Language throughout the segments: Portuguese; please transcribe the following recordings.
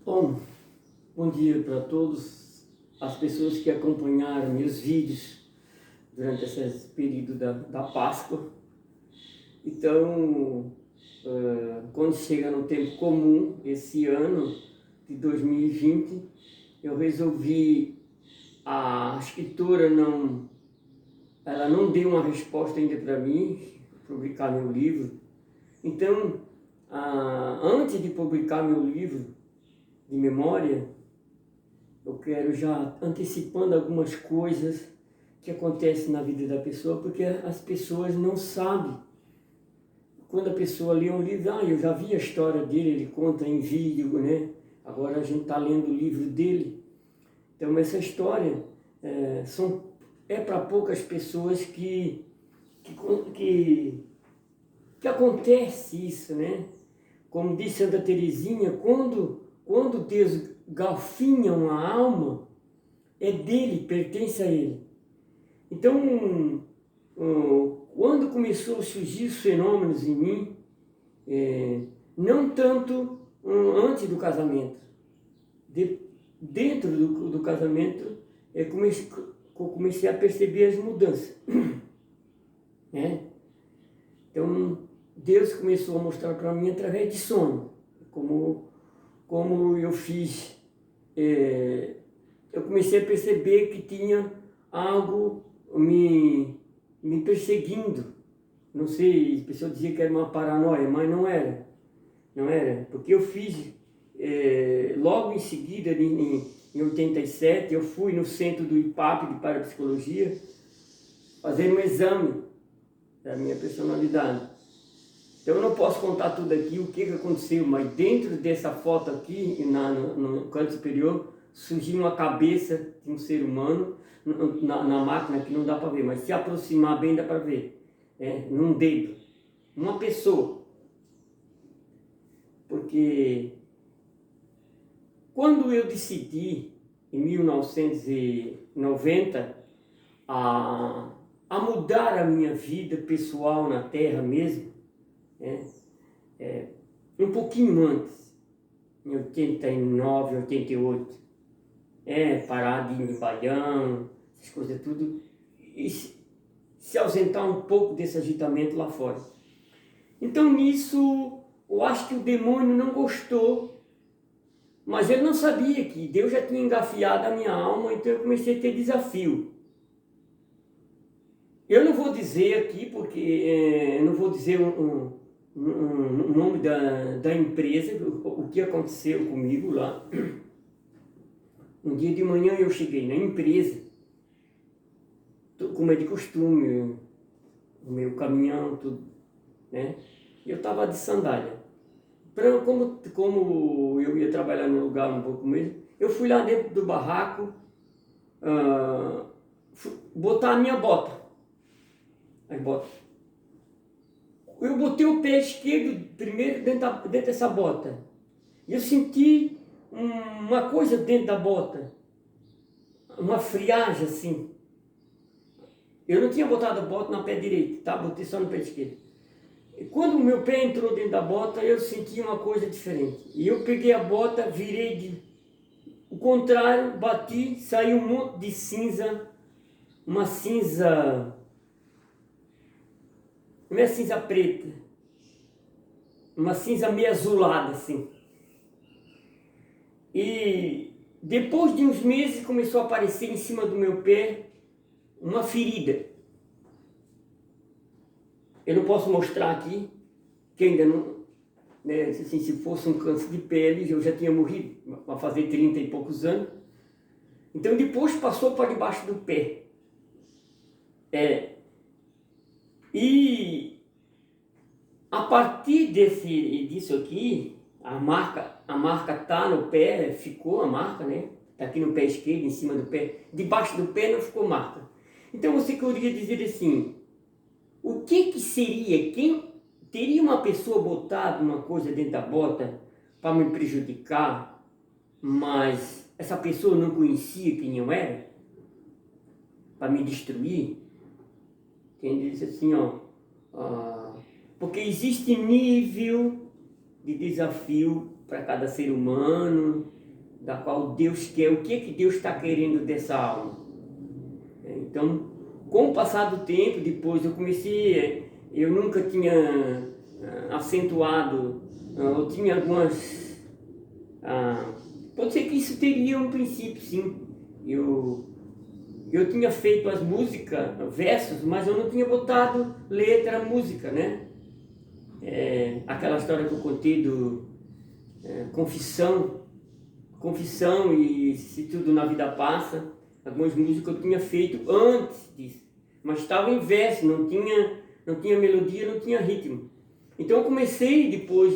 Bom, bom dia para todos as pessoas que acompanharam meus vídeos durante esse período da Páscoa. Então, quando chega no tempo comum, esse ano de 2020, eu resolvi, a escritora ela não deu uma resposta ainda para mim, publicar meu livro. Então, antes de publicar meu livro de memória, eu quero já antecipando algumas coisas que acontecem na vida da pessoa, porque as pessoas não sabem. Quando a pessoa lê um livro, eu já vi a história dele, ele conta em vídeo, né? Agora a gente está lendo o livro dele. Então essa história é para poucas pessoas que acontece isso, né? Como disse Santa Teresinha, quando Deus galfinha uma alma, é dele, pertence a ele. Então, quando começou a surgir os fenômenos em mim, não tanto antes do casamento, dentro do casamento, comecei a perceber as mudanças, né? Então, Deus começou a mostrar para mim através de sonho, como eu fiz. Eu comecei a perceber que tinha algo me perseguindo. Não sei, a pessoa dizia que era uma paranoia, mas não era. Não era, porque eu fiz, logo em seguida, em 87, eu fui no centro do IPAP de Parapsicologia fazer um exame da minha personalidade. Então eu não posso contar tudo aqui, o que aconteceu, mas dentro dessa foto aqui, no canto superior, surgiu uma cabeça de um ser humano, na máquina que não dá para ver, mas se aproximar bem dá para ver, num dedo, uma pessoa. Porque quando eu decidi, em 1990, a mudar a minha vida pessoal na Terra mesmo, um pouquinho antes, em 89, 88, parar de ir no baião, essas coisas tudo, e se ausentar um pouco desse agitamento lá fora. Então nisso, eu acho que o demônio não gostou, mas ele não sabia que Deus já tinha engafiado a minha alma, então eu comecei a ter desafio. Eu não vou dizer aqui, porque não vou dizer o nome da empresa, o que aconteceu comigo lá. Um dia de manhã eu cheguei na empresa, como é de costume, o meu caminhão, tudo, né? E eu estava de sandália. Como eu ia trabalhar num lugar um pouco mesmo, eu fui lá dentro do barraco botar a minha bota. As botas. Eu botei o pé esquerdo primeiro dentro dessa bota. E eu senti uma coisa dentro da bota. Uma friagem assim. Eu não tinha botado a bota no pé direito, tá? Botei só no pé esquerdo. E quando o meu pé entrou dentro da bota, eu senti uma coisa diferente. E eu peguei a bota, virei o contrário, bati, saiu um monte de cinza. Uma cinza... Não é cinza preta. Uma cinza meio azulada, assim. E depois de uns meses começou a aparecer em cima do meu pé uma ferida. Eu não posso mostrar aqui, que ainda não... Né, assim, se fosse um câncer de pele, eu já tinha morrido, a fazer 30 e poucos anos. Então depois passou para debaixo do pé. E a partir disso aqui, a marca tá no pé, ficou a marca, né? Tá aqui no pé esquerdo, em cima do pé. Debaixo do pé não ficou marca. Então você queria dizer assim, o que seria, quem teria uma pessoa botado uma coisa dentro da bota para me prejudicar, mas essa pessoa não conhecia quem eu era, para me destruir? Quem disse assim, porque existe nível de desafio para cada ser humano, da qual Deus quer, o que é que Deus está querendo dessa alma. Então, com o passar do tempo, depois eu nunca tinha acentuado, eu tinha algumas, pode ser que isso teria um princípio, sim. Eu tinha feito as músicas, versos, mas eu não tinha botado letra, música, né? Aquela história que eu contei do confissão e se tudo na vida passa. Algumas músicas eu tinha feito antes disso, mas estava em verso, não tinha melodia, não tinha ritmo. Então eu comecei depois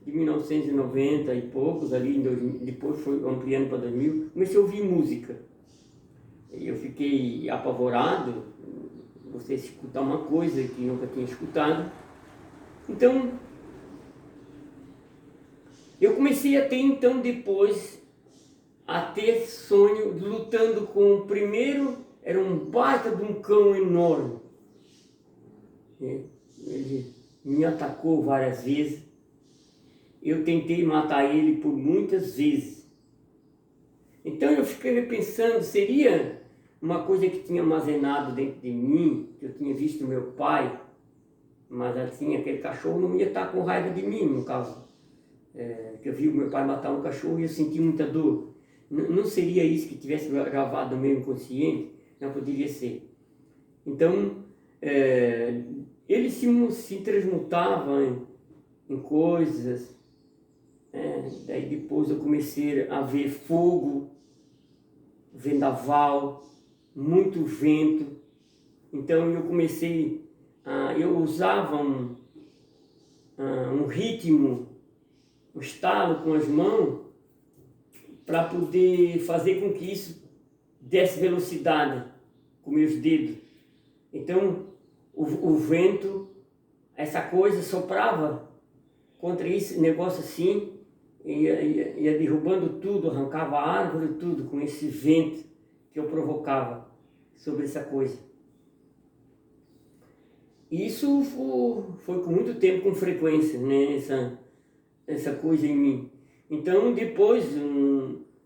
de 1990 e poucos, ali em 2000, depois foi ampliando para 2000, comecei a ouvir música. E eu fiquei apavorado, você escutar uma coisa que nunca tinha escutado. Então, eu comecei a ter então depois a ter sonho lutando com o primeiro, era um baita de um cão enorme. Ele me atacou várias vezes. Eu tentei matar ele por muitas vezes. Então eu fiquei pensando, seria uma coisa que tinha armazenado dentro de mim, que eu tinha visto meu pai, mas assim, aquele cachorro não ia estar com raiva de mim, no caso. Que eu vi o meu pai matar um cachorro e eu senti muita dor. Não seria isso que tivesse gravado no meu inconsciente? Não poderia ser. Então, ele se transmutava em coisas. Daí depois eu comecei a ver fogo, vendaval, muito vento. Então eu comecei, eu usava um ritmo, um estalo com as mãos, para poder fazer com que isso desse velocidade com meus dedos. Então o vento, essa coisa soprava contra esse negócio assim, ia derrubando tudo, arrancava a árvore, tudo, com esse vento que eu provocava sobre essa coisa. E isso foi com muito tempo, com frequência, né? Essa coisa em mim. Então depois,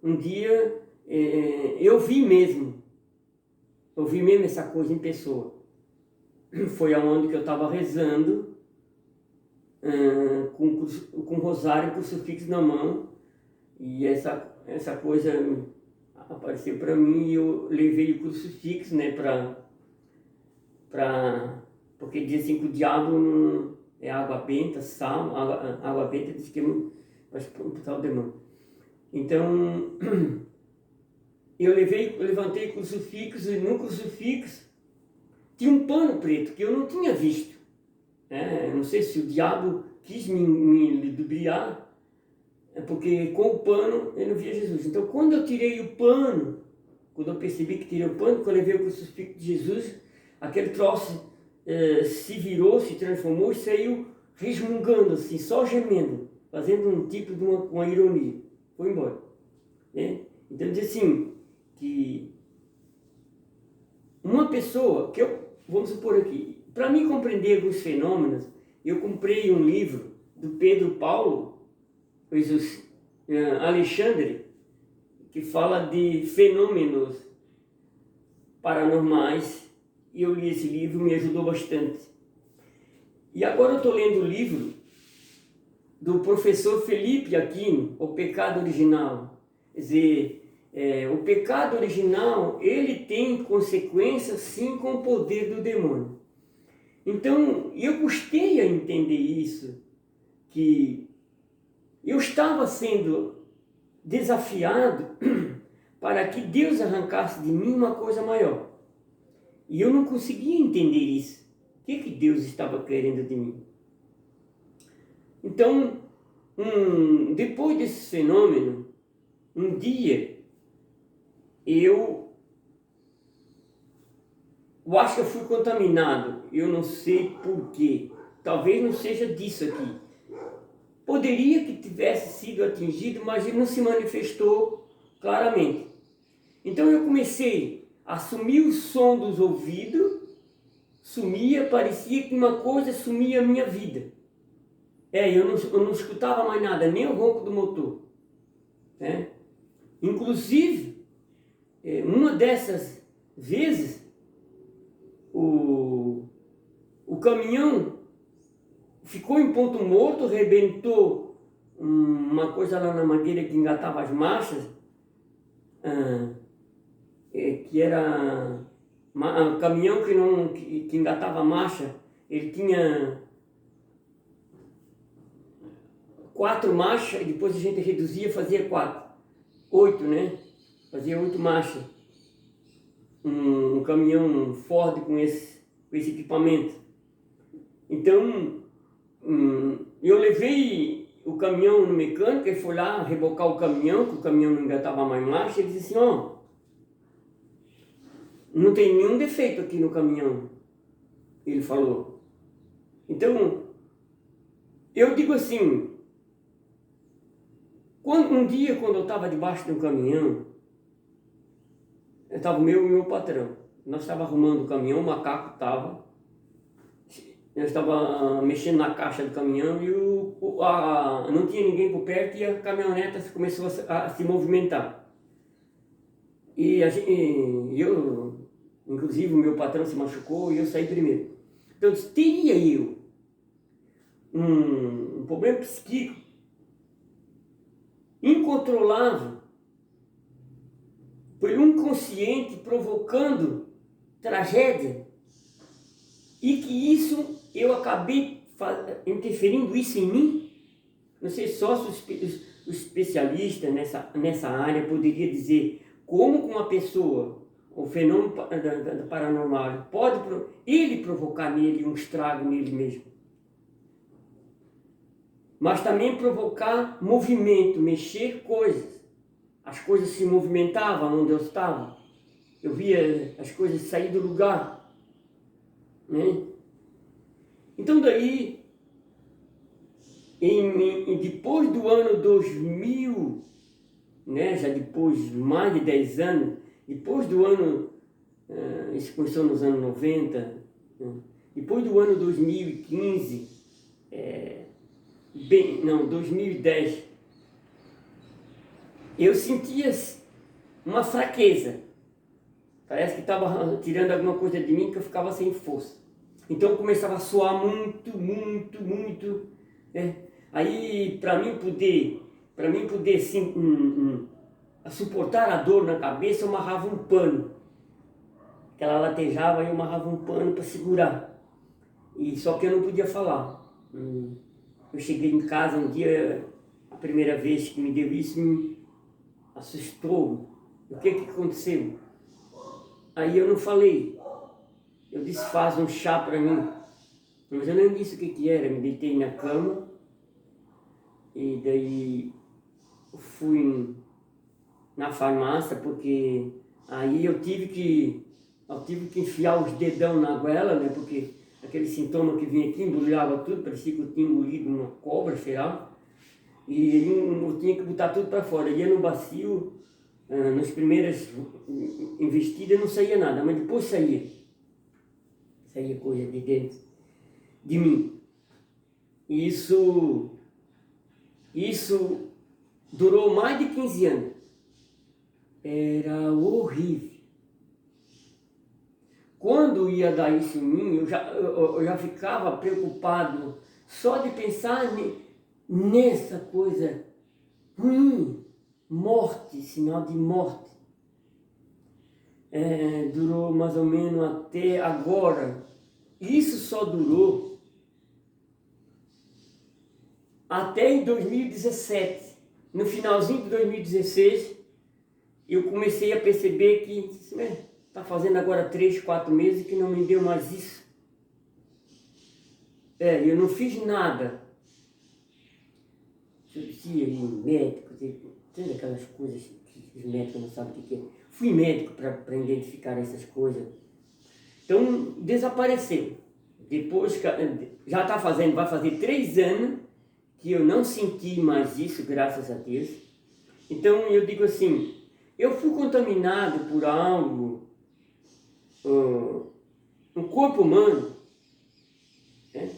um dia, eu vi mesmo essa coisa em pessoa. Foi aonde que eu estava rezando, com rosário e crucifixo na mão, e essa coisa apareceu para mim e eu levei o crucifixo, né, porque dizem que o diabo não é água benta, sal, água benta diz que vai expulsar o demônio. Então eu levantei o crucifixo e no crucifixo tinha um pano preto que eu não tinha visto. Não sei se o diabo quis me ludibriar, porque com o pano eu não via Jesus. Então quando eu tirei o pano, quando eu percebi que tirei o pano, quando eu levei o crucifixo de Jesus, aquele troço se virou, se transformou e saiu resmungando assim, só gemendo, fazendo um tipo de uma ironia. Foi embora. Então diz assim, que uma pessoa, vamos supor aqui, para mim compreender alguns fenômenos, eu comprei um livro do Pedro Paulo Alexandre, que fala de fenômenos paranormais, e eu li esse livro, me ajudou bastante. E agora eu estou lendo o livro do professor Felipe Aquino, O Pecado Original. Quer dizer, o pecado original, ele tem consequências sim com o poder do demônio. Então, eu custei a entender isso, que eu estava sendo desafiado para que Deus arrancasse de mim uma coisa maior. E eu não conseguia entender isso. O que Deus estava querendo de mim? Então, depois desse fenômeno, um dia, eu acho que eu fui contaminado. Eu não sei por quê. Talvez não seja disso aqui. Poderia que tivesse sido atingido, mas ele não se manifestou claramente. Então eu comecei a sumir o som dos ouvidos, parecia que uma coisa sumia a minha vida. Eu não escutava mais nada, nem o ronco do motor. Né? Inclusive, uma dessas vezes, o caminhão ficou em ponto morto, arrebentou uma coisa lá na mangueira que engatava as marchas, que era um caminhão que engatava a marcha. Ele tinha 4 marchas, e depois a gente reduzia, fazia 8, né? Fazia 8 marchas. Um caminhão Ford com esse equipamento. Então, eu levei o caminhão no mecânico, ele foi lá rebocar o caminhão, que o caminhão não engatava mais marcha, ele disse assim, ó, não tem nenhum defeito aqui no caminhão, ele falou. Então, eu digo assim, um dia quando eu estava debaixo de um caminhão, estava o meu patrão, nós estávamos arrumando o caminhão, o macaco estava, eu estava mexendo na caixa do caminhão e não tinha ninguém por perto e a caminhoneta começou a se movimentar. E inclusive o meu patrão se machucou e eu saí primeiro. Então eu disse, teria eu um problema psíquico incontrolável por um inconsciente provocando tragédia e que isso eu acabei interferindo isso em mim? Não sei só se os especialistas nessa área poderia dizer como uma pessoa, o fenômeno paranormal, pode ele provocar nele um estrago nele mesmo. Mas também provocar movimento, mexer coisas. As coisas se movimentavam onde eu estava. Eu via as coisas sair do lugar. Né? Então daí, depois do ano 2000, né, já depois de mais de 10 anos, depois do ano, isso começou nos anos 90, né, depois do ano 2015, 2010, eu sentia uma fraqueza. Parece que estava tirando alguma coisa de mim que eu ficava sem força. Então eu começava a suar muito, muito, muito. Né? Aí para mim poder sim, suportar a dor na cabeça, eu amarrava um pano. Que ela latejava e eu amarrava um pano para segurar. E só que eu não podia falar. Eu cheguei em casa um dia, a primeira vez que me deu isso, me assustou. O que aconteceu? Aí eu não falei. Eu disse, faz um chá para mim. Mas eu nem disse o que era. Me deitei na cama. E daí fui na farmácia, porque aí eu tive que enfiar os dedão na goela, né? Porque aquele sintoma que vinha aqui, embrulhava tudo, parecia que eu tinha engolido uma cobra, sei lá. E eu tinha que botar tudo para fora. Ia no bacio, nas primeiras investidas não saía nada, mas depois saía coisa de dentro de mim. E isso durou mais de 15 anos. Era horrível. Quando ia dar isso em mim, eu já ficava preocupado só de pensar nessa coisa ruim, morte, sinal de morte. Durou mais ou menos até agora. Isso só durou até em 2017. No finalzinho de 2016, eu comecei a perceber que está fazendo agora 3, 4 meses que não me deu mais isso. Eu não fiz nada. Eu ia em médico, tem aquelas coisas que os médicos não sabem o que é. Fui médico para identificar essas coisas. Então, desapareceu. Depois, já vai fazer 3 anos que eu não senti mais isso, graças a Deus. Então, eu digo assim, eu fui contaminado por algo, um corpo humano, né?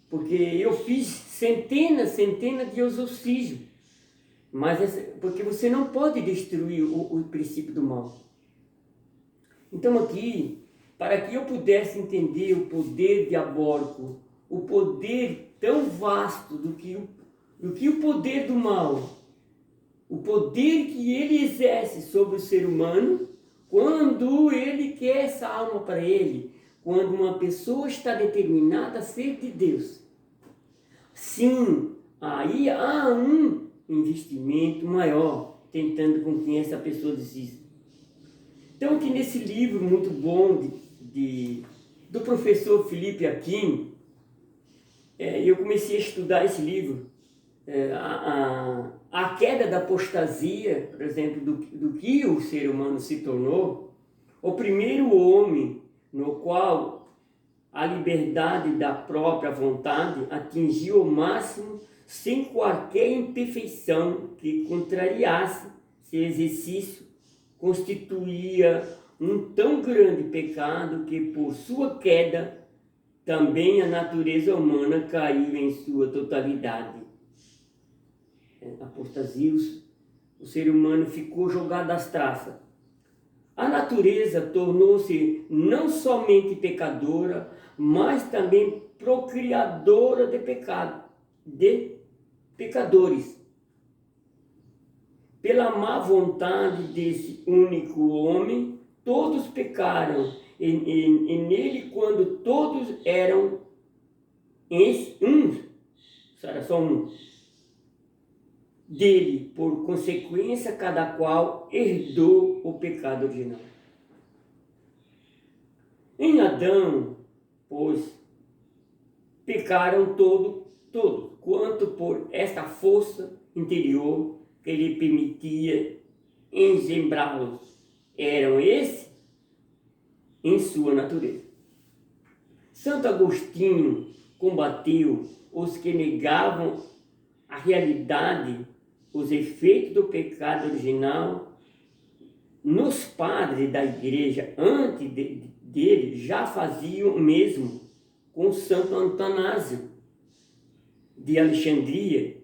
porque eu fiz centenas de exorcismos, porque você não pode destruir o princípio do mal. Então aqui, para que eu pudesse entender o poder diabólico, o poder tão vasto do que o poder do mal, o poder que ele exerce sobre o ser humano, quando ele quer essa alma para ele, quando uma pessoa está determinada a ser de Deus. Sim, aí há um investimento maior, tentando com que essa pessoa desista. Então aqui nesse livro muito bom do professor Felipe Aquino, eu comecei a estudar esse livro, a queda da apostasia, por exemplo, do que o ser humano se tornou, o primeiro homem no qual a liberdade da própria vontade atingiu o máximo sem qualquer imperfeição que contrariasse seu exercício, constituía um tão grande pecado que por sua queda também a natureza humana caiu em sua totalidade. Apostasia, o ser humano ficou jogado às traças. A natureza tornou-se não somente pecadora, mas também procriadora de pecadores. Pela má vontade desse único homem, todos pecaram, e nele, quando todos eram era só um. Dele, por consequência, cada qual herdou o pecado original. Em Adão, pois, pecaram todos, quanto por esta força interior que lhe permitia engembrá-los. Eram esses em sua natureza. Santo Agostinho combateu os que negavam a realidade, os efeitos do pecado original. Nos padres da igreja antes dele já faziam o mesmo com Santo Antanásio de Alexandria,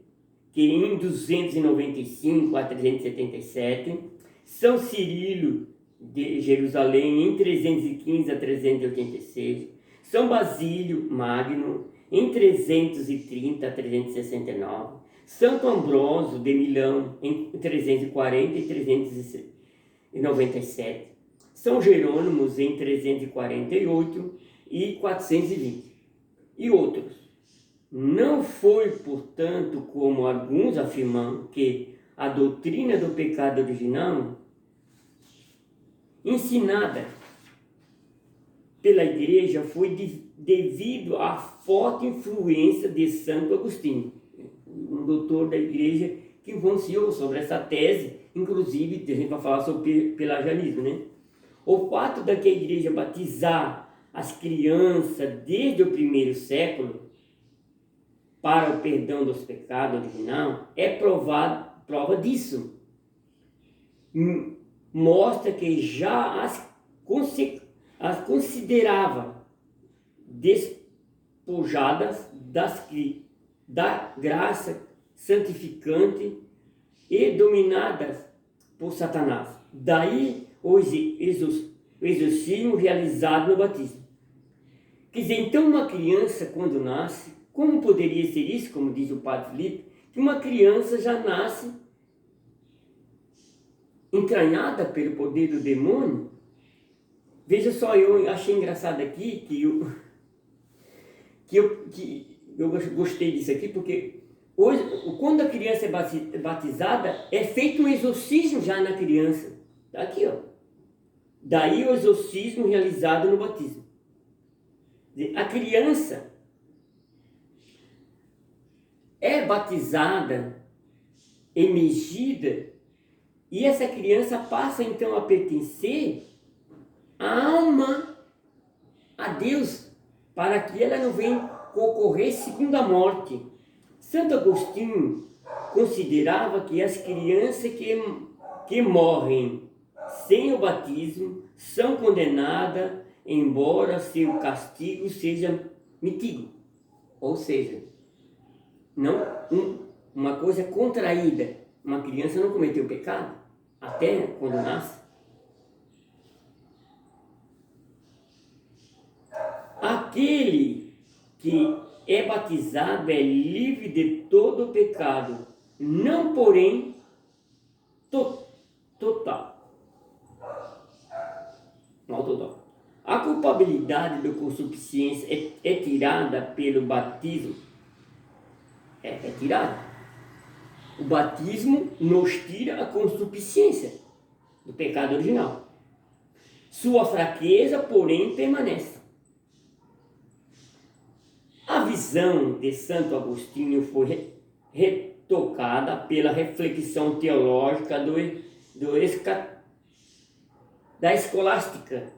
que em 295 a 377, São Cirilo de Jerusalém em 315 a 386, São Basílio Magno em 330 a 369, Santo Ambrósio de Milão em 340 e 397, São Jerônimos em 348 e 420, e outros. Não foi, portanto, como alguns afirmam, que a doutrina do pecado original, ensinada pela igreja, foi devido à forte influência de Santo Agostinho, um doutor da igreja que influenciou sobre essa tese, inclusive a gente vai falar sobre pelagianismo, né? O fato da que a igreja batizar as crianças desde o primeiro século para o perdão dos pecados original é prova disso. Mostra que já as considerava despojadas da graça santificante e dominadas por Satanás. Daí o exorcismo realizado no batismo. Quer dizer, então uma criança quando nasce, como poderia ser isso, como diz o padre Felipe, que uma criança já nasce entranhada pelo poder do demônio? Veja só, eu achei engraçado aqui que eu gostei disso aqui, porque hoje, quando a criança é batizada, é feito um exorcismo já na criança. Está aqui, ó. Daí o exorcismo realizado no batismo. A criança é batizada, emergida, e essa criança passa então a pertencer a alma a Deus, para que ela não venha ocorrer segunda morte. Santo Agostinho considerava que as crianças que morrem sem o batismo são condenadas, embora seu castigo seja mitido. Ou seja, não uma coisa contraída. Uma criança não cometeu pecado até quando nasce. Aquele que é batizado é livre de todo o pecado, não porém total. Não total. A culpabilidade da concupiscência é tirada pelo batismo. É tirada. O batismo nos tira a concupiscência do pecado original. Sua fraqueza, porém, permanece. A visão de Santo Agostinho foi retocada pela reflexão teológica da escolástica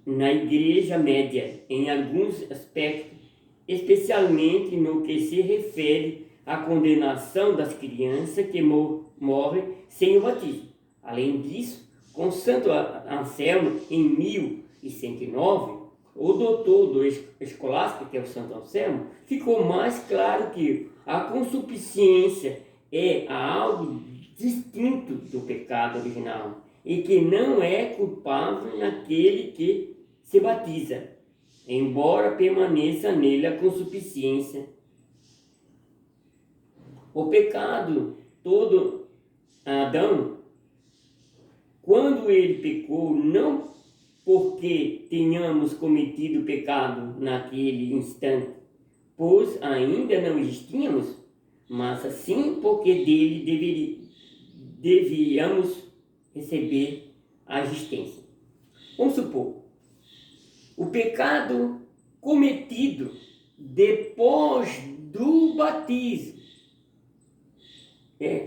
na Igreja Média, em alguns aspectos, especialmente no que se refere à condenação das crianças que morrem sem o batismo. Além disso, com Santo Anselmo, em 1109, o doutor do escolástico, que é o Santo Anselmo, ficou mais claro que a concupiscência é algo distinto do pecado original e que não é culpável naquele que se batiza, embora permaneça nele a concupiscência. O pecado todo Adão, quando ele pecou, não porque tenhamos cometido pecado naquele instante, pois ainda não existíamos, mas sim porque dele devíamos receber a existência. Vamos supor, o pecado cometido depois do batismo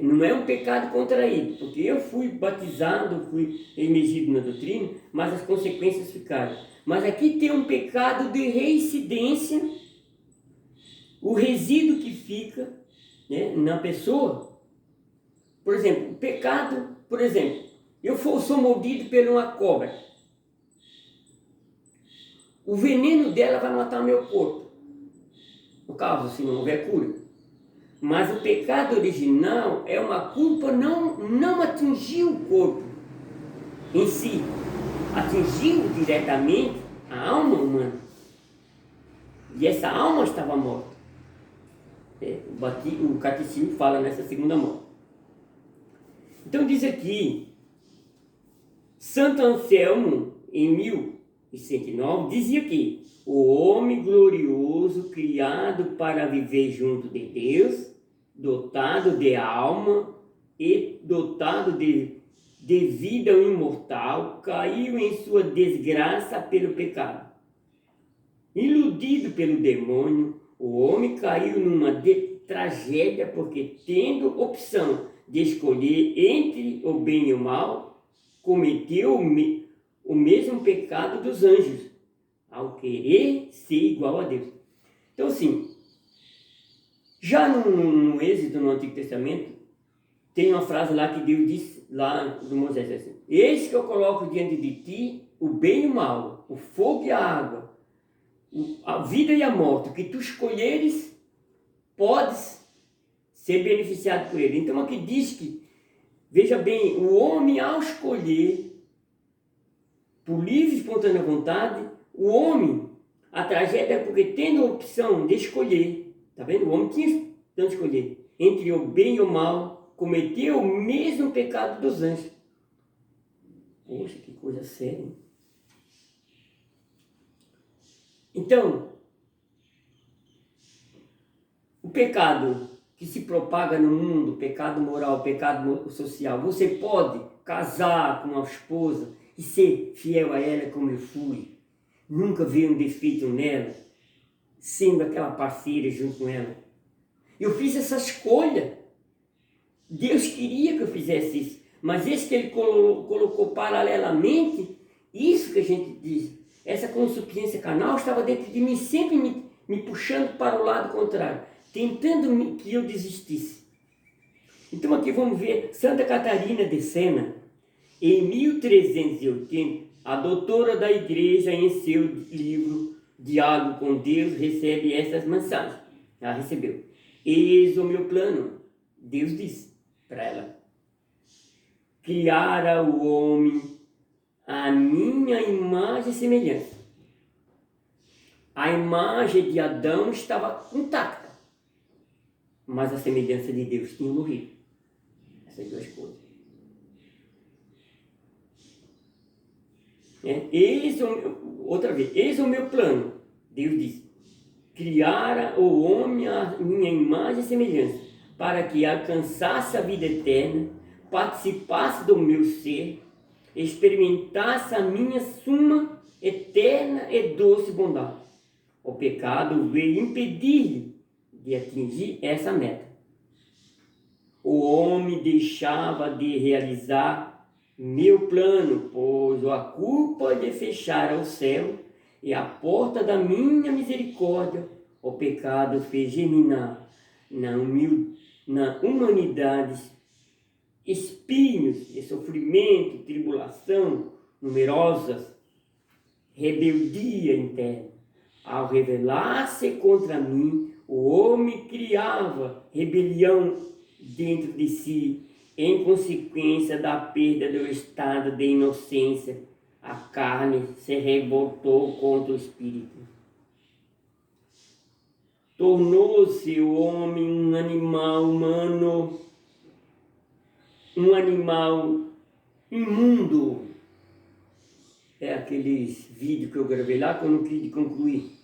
não é um pecado contraído, porque eu fui batizado, fui emergido na doutrina, mas as consequências ficaram. Mas aqui tem um pecado de reincidência, o resíduo que fica, né, na pessoa. Por exemplo, o pecado, eu sou mordido por uma cobra. O veneno dela vai matar meu corpo, no caso, se não houver cura. Mas o pecado original é uma culpa não atingiu o corpo em si, atingiu diretamente a alma humana. E essa alma estava morta. O catecismo fala nessa segunda morte. Então diz aqui, Santo Anselmo, em 1109, dizia que o homem glorioso, criado para viver junto de Deus, dotado de alma e dotado de vida imortal, caiu em sua desgraça pelo pecado. Iludido pelo demônio, o homem caiu numa tragédia porque, tendo opção de escolher entre o bem e o mal, cometeu o mesmo pecado dos anjos, ao querer ser igual a Deus. Então, assim, já no Êxodo, no Antigo Testamento, tem uma frase lá que Deus diz, lá do Moisés, assim: eis que eu coloco diante de ti o bem e o mal, o fogo e a água, a vida e a morte, o que tu escolheres, podes ser beneficiado por ele. Então aqui diz que, veja bem, o homem ao escolher, por livre e espontânea vontade, o homem, a tragédia é porque tendo a opção de escolher, tá vendo? O homem tinha de escolher entre o bem e o mal, cometeu o mesmo pecado dos anjos. Poxa, que coisa séria, hein? Então, o pecado que se propaga no mundo, pecado moral, pecado social, você pode casar com uma esposa e ser fiel a ela como eu fui, nunca ver um defeito nela, sendo aquela parceira junto com ela. Eu fiz essa escolha. Deus queria que eu fizesse isso, mas esse que ele colocou paralelamente, isso que a gente diz, essa concupiscência carnal estava dentro de mim, sempre me puxando para o lado contrário, tentando que eu desistisse. Então aqui vamos ver Santa Catarina de Sena, em 1380, a doutora da igreja, em seu livro diálogo com Deus, recebe essas mensagens. Ela recebeu. Eis o meu plano. Deus disse para ela: criara o homem à minha imagem e semelhança. A imagem de Adão estava intacta, mas a semelhança de Deus tinha morrido. Essas duas coisas. Outra vez, eis o meu plano. Deus disse: criara o homem à minha imagem e semelhança, para que alcançasse a vida eterna, participasse do meu ser, experimentasse a minha suma eterna e doce bondade. O pecado veio impedir-lhe de atingir essa meta. O homem deixava de realizar meu plano, pois a culpa de fechar o céu e a porta da minha misericórdia, o pecado fez germinar na humanidade espinhos de sofrimento, tribulação numerosas, rebeldia interna. Ao rebelar-se contra mim, o homem criava rebelião dentro de si, em consequência da perda do estado de inocência. A carne se revoltou contra o espírito. Tornou-se o homem um animal humano, um animal imundo. É aqueles vídeos que eu gravei lá que eu não quis concluir.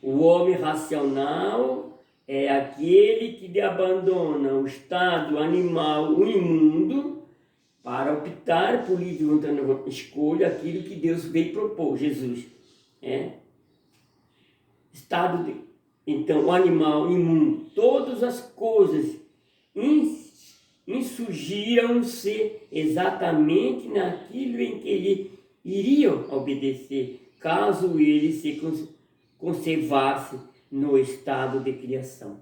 O homem racional é aquele que abandona o estado animal, o imundo, para optar por livre escolha aquilo que Deus veio propor, Jesus. Então, o animal imundo, todas as coisas insurgiram-se exatamente naquilo em que ele iria obedecer, caso ele se conservasse no estado de criação.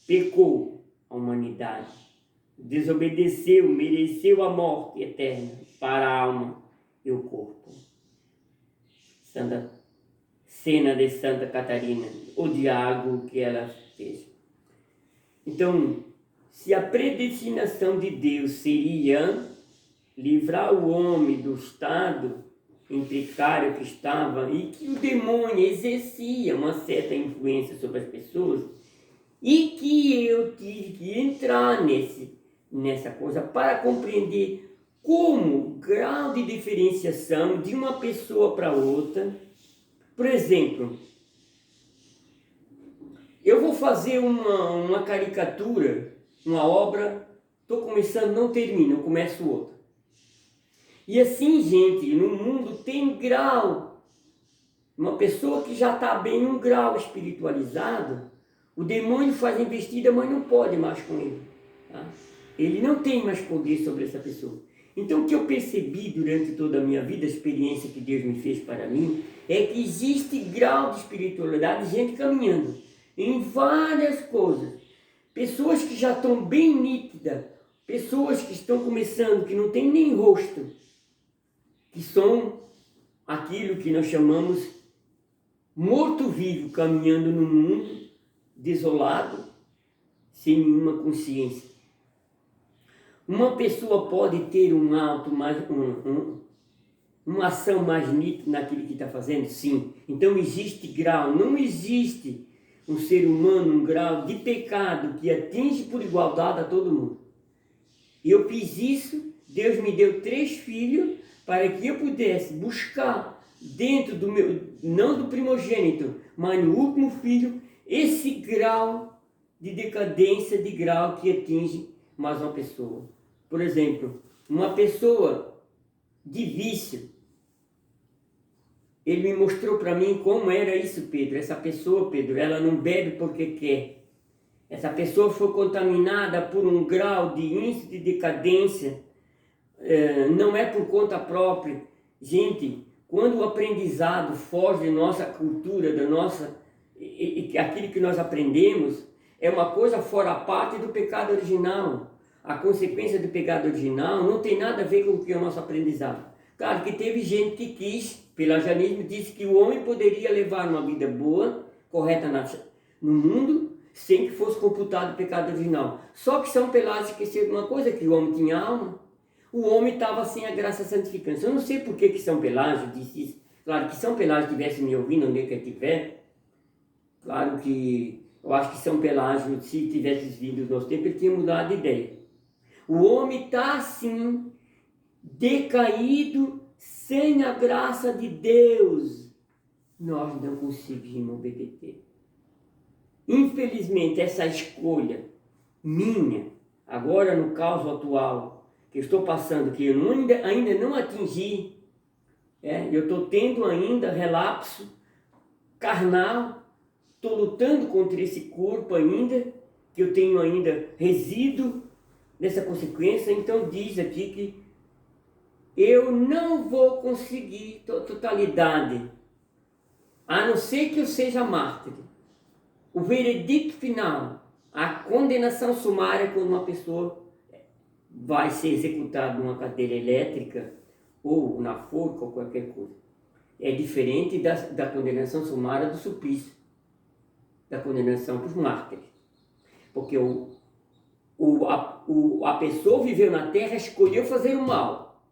Pecou a humanidade, desobedeceu, mereceu a morte eterna para a alma e o corpo. Cena de Santa Catarina, o diálogo que ela fez. Então, se a predestinação de Deus seria livrar o homem do estado em precário que estava e que o demônio exercia uma certa influência sobre as pessoas, e que eu tive que entrar nessa coisa para compreender como o grau de diferenciação de uma pessoa para outra. Por exemplo, eu vou fazer uma caricatura, uma obra, estou começando, não termino, eu começo outra. E assim, gente, no mundo tem grau. Uma pessoa que já está bem em um grau espiritualizado, o demônio faz investida, mas não pode mais com ele. Tá? Ele não tem mais poder sobre essa pessoa. Então, o que eu percebi durante toda a minha vida, a experiência que Deus me fez para mim, é que existe grau de espiritualidade, gente caminhando em várias coisas. Pessoas que já estão bem nítidas, pessoas que estão começando, que não tem nem rosto, que são aquilo que nós chamamos morto-vivo, caminhando no mundo, desolado, sem nenhuma consciência. Uma pessoa pode ter uma ação mais nítida naquilo que está fazendo? Sim. Então existe grau, não existe um ser humano, um grau de pecado que atinge por igualdade a todo mundo. Eu fiz isso, Deus me deu 3 filhos para que eu pudesse buscar dentro do meu, não do primogênito, mas no último filho, esse grau de decadência, de grau que atinge mais uma pessoa. Por exemplo, uma pessoa de vício, ele me mostrou para mim como era isso, Pedro. Essa pessoa, Pedro, ela não bebe porque quer. Essa pessoa foi contaminada por um grau de índice de decadência, não é por conta própria. Gente, quando o aprendizado foge da nossa cultura, aquilo que nós aprendemos, é uma coisa fora a parte do pecado original. A consequência do pecado original não tem nada a ver com o que é o nosso aprendizado. Claro que teve gente que quis, pelagianismo, disse que o homem poderia levar uma vida boa, correta no mundo, sem que fosse computado o pecado original. Só que São Pelágio esqueceu de uma coisa, que o homem tinha alma, o homem estava sem a graça santificante. Eu não sei por que São Pelágio disse isso. Claro que São Pelágio estivesse me ouvindo, onde é que eu estiver, claro que eu acho que São Pelágio, se tivesse vindo no nosso tempo, ele tinha mudado de ideia. O homem está assim, decaído, sem a graça de Deus. Nós não conseguimos obedecer. Infelizmente, essa escolha minha, agora no caso atual, que eu estou passando, que eu ainda não atingi, eu estou tendo ainda relapso carnal, estou lutando contra esse corpo ainda, que eu tenho ainda resíduo nessa consequência. Então diz aqui que eu não vou conseguir totalidade, a não ser que eu seja mártir. O veredicto final, a condenação sumária, quando uma pessoa vai ser executada numa cadeira elétrica ou na forca ou qualquer coisa, é diferente da condenação sumária do suplício, da condenação para os mártires. Porque a pessoa viveu na terra, escolheu fazer o mal,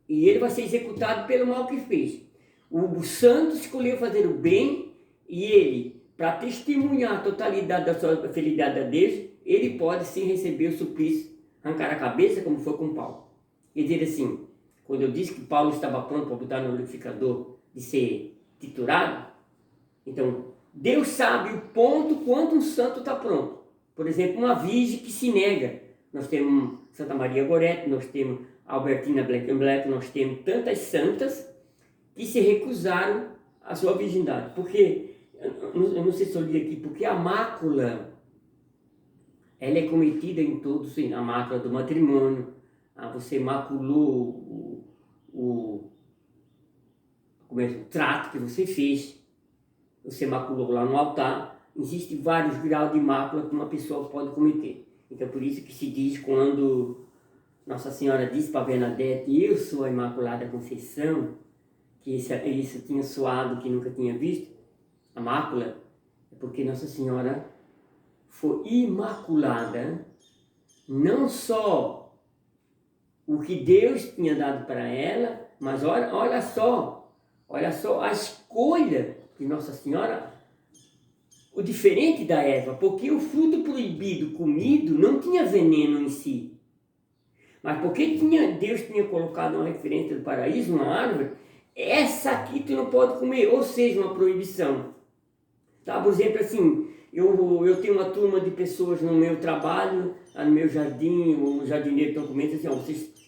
e ele vai ser executado pelo mal que fez. O santo escolheu fazer o bem, e ele, para testemunhar a totalidade da sua fidelidade a Deus, ele pode sim receber o suplício, arrancar a cabeça, como foi com Paulo. E dizer assim, quando eu disse que Paulo estava pronto para botar no liquidificador de ser triturado, então Deus sabe o ponto quando um santo está pronto. Por exemplo, uma virgem que se nega. Nós temos Santa Maria Gorete, nós temos Albertina Black, nós temos tantas santas que se recusaram à sua virgindade. Porque, eu não sei se eu li aqui, porque a mácula, ela é cometida em todos, sim, a mácula do matrimônio. Você maculou o trato que você fez, você maculou lá no altar. Existem vários graus de mácula que uma pessoa pode cometer. Então, por isso que se diz, quando Nossa Senhora disse para Bernadette, eu sou a Imaculada Conceição, que isso tinha soado, que nunca tinha visto, a mácula, é porque Nossa Senhora foi imaculada, não só o que Deus tinha dado para ela, mas olha só a escolha de Nossa Senhora, o diferente da Eva, porque o fruto proibido comido não tinha veneno em si, mas porque Deus tinha colocado uma referência do paraíso, uma árvore, essa aqui tu não pode comer, ou seja, uma proibição. Tá? Por exemplo, assim, eu tenho uma turma de pessoas no meu trabalho, no meu jardim, o jardineiro estão comendo assim, vocês